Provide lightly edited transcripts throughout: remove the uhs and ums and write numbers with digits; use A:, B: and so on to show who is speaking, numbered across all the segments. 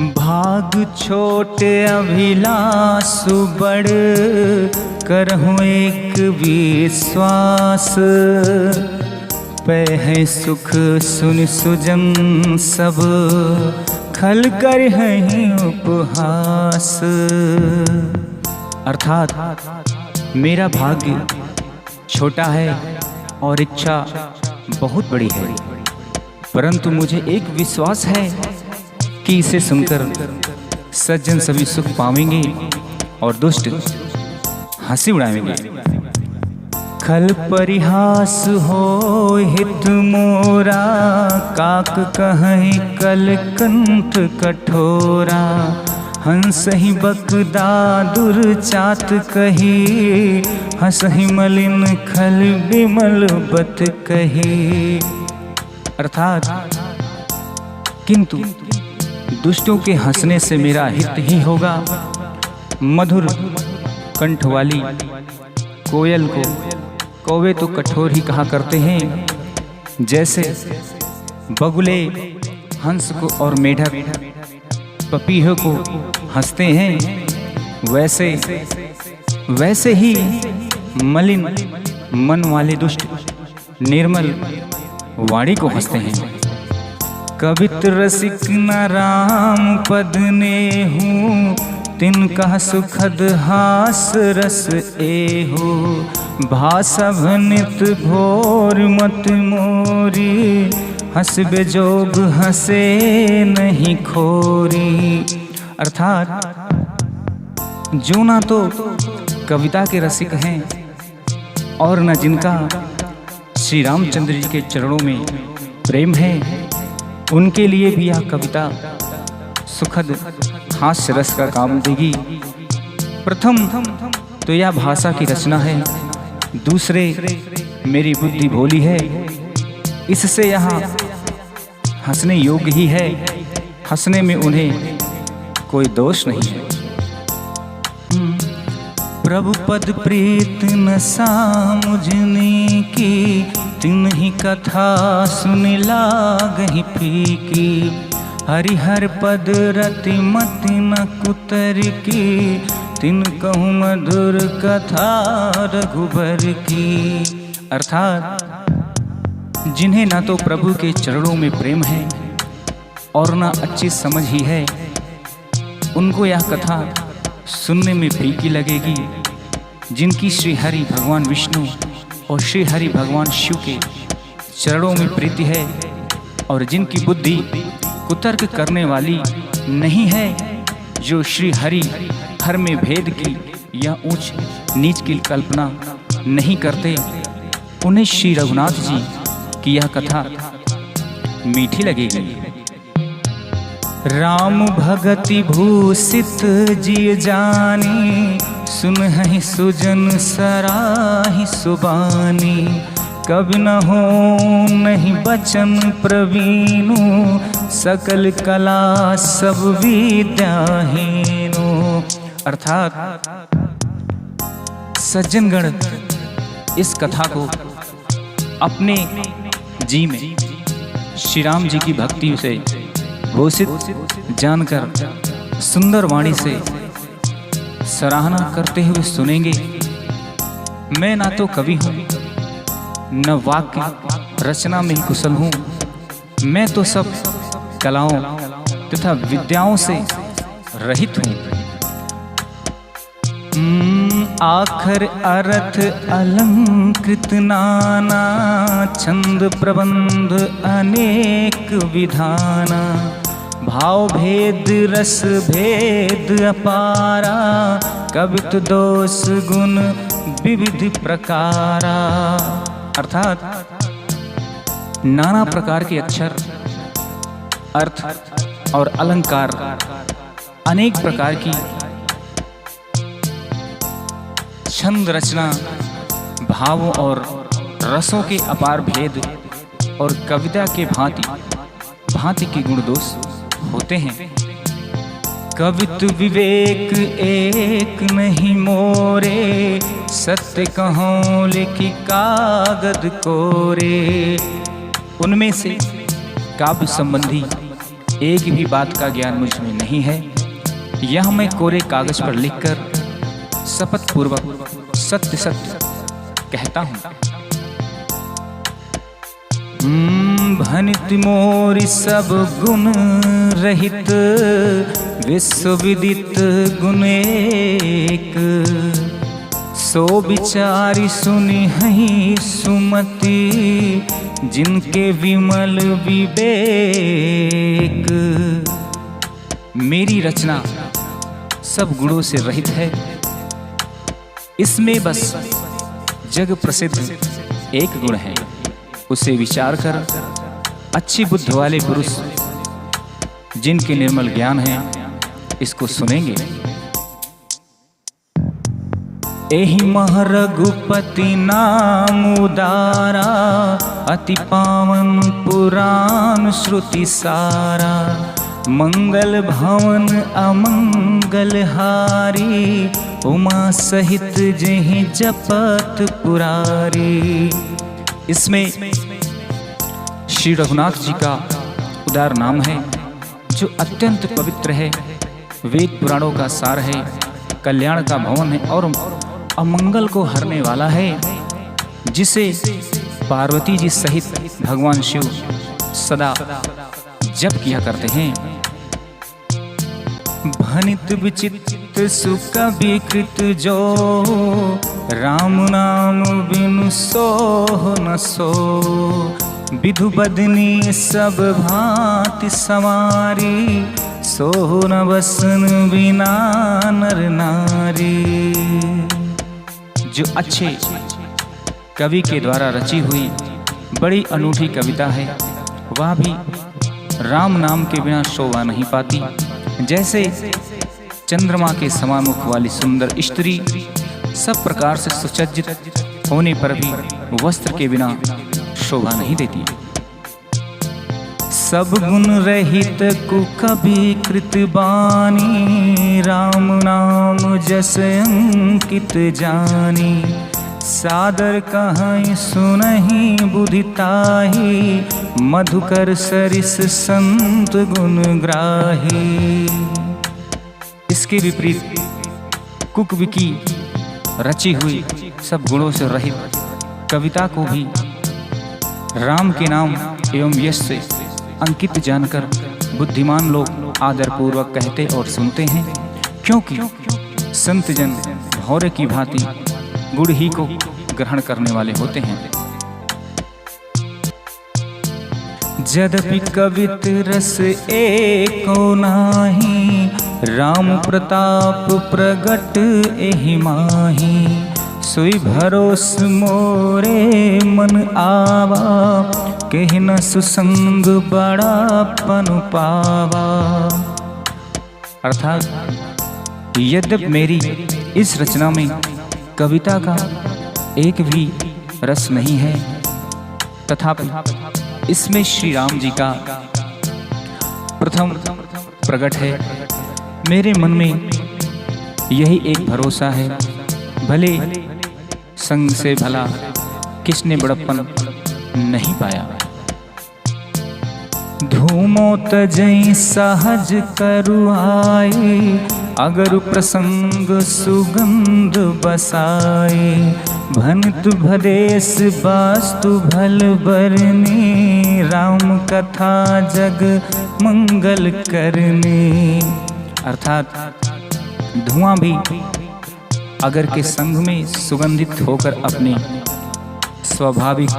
A: भाग छोटे अभिलाष बड़, करहूँ एक विश्वास। पै है सुख सुन सुजन सब, खल कर हैं उपहास। अर्थात मेरा भाग्य छोटा है और इच्छा बहुत बड़ी है, परंतु मुझे एक विश्वास है कि इसे सुनकर सज्जन सभी सुख पावेंगे और दुष्ट हंसी उड़ाएंगे। खल परिहास हो हित मोरा, काक कहीं कल कंठ कठोरा। हंस ही बकदा दुर्चात कही, हंसहि मलिन खल विमल बत कही। अर्थात किंतु दुष्टों के हंसने से मेरा हित ही होगा। मधुर कंठ वाली कोयल को कौवे तो कठोर ही कहा करते हैं, जैसे बगुले हंस को और मेढक पपीहे को हंसते हैं, वैसे ही मलिन मन वाले दुष्ट निर्मल वाणी को हंसते हैं। कवित रसिक न राम पद ने हूँ, तिनका सुखद हास रस एहो। भाषा भनित भोर मत मोरी, हंस बेजोग हंसे नहीं खोरी। अर्थात जो ना तो कविता के रसिक हैं और न जिनका श्री रामचंद्र जी के चरणों में प्रेम है, उनके लिए भी यह कविता सुखद हास्य रस का काम देगी। प्रथम तो यह भाषा की रचना है, दूसरे मेरी बुद्धि भोली है, इससे यहाँ हंसने योग्य ही है। हंसने में उन्हें कोई दोष नहीं है। प्रभु पद प्रीत न सामुझने की, तिन्ही कथा सुन लागहि फीकी। हरिहर पद रति मति न कुतर की, तिन कहूँ मधुर कथा रघुबर की। अर्थात जिन्हें ना तो प्रभु के चरणों में प्रेम है और ना अच्छी समझ ही है, उनको यह कथा सुनने में फीकी लगेगी। जिनकी श्री हरि भगवान विष्णु और श्री हरि भगवान शिव के चरणों में प्रीति है और जिनकी बुद्धि कुतर्क करने वाली नहीं है, जो श्री हरि हर में भेद की या ऊंच नीच की कल्पना नहीं करते, उन्हें श्री रघुनाथ जी की यह कथा मीठी लगेगी। राम भगति भूषित जिय जानी, सुनहि सुजन सराहि सुबानी। कवि न हो नहीं बचन प्रवीणु, सकल कला सब विद्याहीनु। अर्थात सज्जनगण इस कथा को अपने जी में श्री राम जी की भक्ति से भूषित जानकर सुंदर वाणी से सराहना करते हुए सुनेंगे। मैं ना तो कवि हूँ, न वाक्य रचना में ही कुशल हूँ, मैं तो सब कलाओं तथा विद्याओं से रहित हूँ। आखर अर्थ अलंकृत नाना, छंद प्रबंध अनेक विधाना। भाव भेद रस भेद अपारा, कवित दोष गुण विविध प्रकारा। अर्थात नाना प्रकार के अक्षर, अर्थ और अलंकार, अनेक प्रकार की छंद रचना, भावों और रसों के अपार भेद और कविता के भांति भांति के गुण दोष होते हैं। कवित विवेक एक नहीं मोरे, सत्य कहूँ लिखी कागद कोरे। उनमें से काव्य संबंधी एक भी बात का ज्ञान मुझ में नहीं है। यह मैं कोरे कागज पर लिखकर शपथ पूर्वक सत्य सत्य कहता हूँ। भनित मोरि सब गुण रहित, विश्व विदित गुण एक। सो विचारी सुनि हई सुमति, जिनके विमल विवेक। मेरी रचना सब गुणों से रहित है, इसमें बस जग प्रसिद्ध एक गुण है। उसे विचार कर अच्छी बुद्धि वाले पुरुष जिनके निर्मल ज्ञान है इसको सुनेंगे। एहि मह रघुपति नाम उदारा, अति पावन पुराण श्रुति सारा। मंगल भवन अमंगल हारी, उमा सहित जेहि जपत पुरारी। इसमें श्री रघुनाथ जी का उदार नाम है जो अत्यंत पवित्र है, वेद पुराणों का सार है, कल्याण का भवन है और अमंगल को हरने वाला है, जिसे पार्वती जी सहित भगवान शिव सदा जप किया करते हैं। भनित विचित्र सुख विकृत जो, राम नाम बिनु सोह न सो। विधु बदनी सब भांति समारी, सोह न बसन बिना नर नारी। जो अच्छे कवि के द्वारा रची हुई बड़ी अनूठी कविता है, वह भी राम नाम के बिना शोभा नहीं पाती। जैसे चंद्रमा के समान मुख वाली सुंदर स्त्री सब प्रकार से सुसज्जित होने पर भी वस्त्र के बिना शोभा नहीं देती। सब गुण रहित कुकवि कृत बानी, राम नाम जस अंकित जानी। सादर कहीं सुनहि बुधिताही, मधुकर सरिस संत गुण ग्राही। इसके विपरीत कुकवि की रची हुई सब गुणों से रहित कविता को भी राम के नाम एवं यश से अंकित जानकर बुद्धिमान लोग आदरपूर्वक कहते और सुनते हैं, क्योंकि संत जन भौरे की भांति गुड़ ही को ग्रहण करने वाले होते हैं। यद्यपि कवित रस एको नाही, राम प्रताप प्रगट एहि माही। सोई भरोस मोरे मन आवा, केहि न सुसंग बड़ापन पावा। अर्थात यद्यपि मेरी इस रचना में कविता का एक भी रस नहीं है, तथापि इसमें श्री राम जी का प्रथम प्रकट है। मेरे मन में यही एक भरोसा है, भले संग से भला किसने बड़प्पन नहीं पाया। धूमो तजई सहज करु आए, अगर प्रसंग सुगंध बसाए। भनित भदेश वास्तु भल बरनी, राम कथा जग मंगल करनी। अर्थात धुआं भी अगर के संग में सुगंधित होकर अपने स्वाभाविक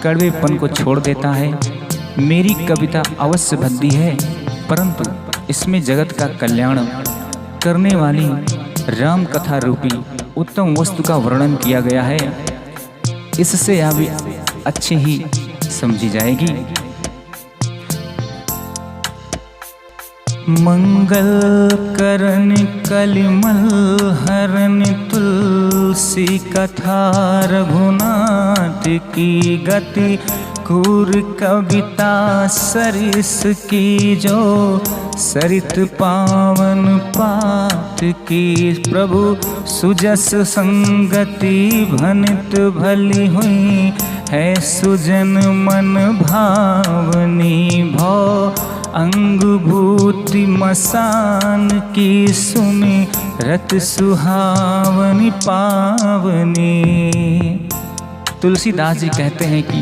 A: कड़वेपन को छोड़ देता है। मेरी कविता अवश्य भद्दी है, परंतु इसमें जगत का कल्याण करने वाली राम कथा रूपी उत्तम वस्तु का वर्णन किया गया है। इससे यह भी अच्छे ही समझी जाएगी। मंगल करन कलिमल हरन, तुलसी कथा रघुनाथ की गति। कूर कविता सरिस की जो, सरित पावन पात की। प्रभु सुजस संगति भनित भली हुई, है सुजन मन भावनी। भव अंगभूति मसान की सुमिरत सुहावनी पावनी। तुलसीदास जी कहते हैं कि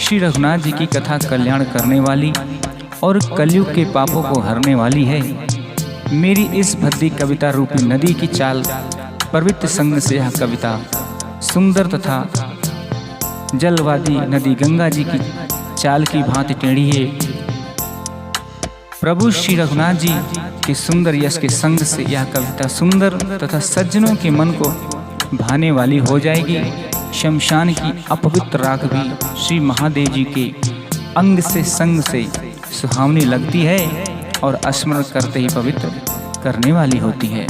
A: श्री रघुनाथ जी की कथा कल्याण करने वाली और कलयुग के पापों को हरने वाली है। मेरी इस भद्दी कविता रूपी नदी की चाल पवित्र संग से यह कविता सुंदर तथा जलवादी नदी गंगा जी की चाल की भांति टेढ़ी है। प्रभु श्री रघुनाथ जी के सुंदर यश के संग से यह कविता सुंदर तथा सज्जनों के मन को भाने वाली हो जाएगी। शमशान की अपवित्र राख भी श्री महादेव जी के अंग से संग से सुहावनी लगती है और स्मरण करते ही पवित्र करने वाली होती है।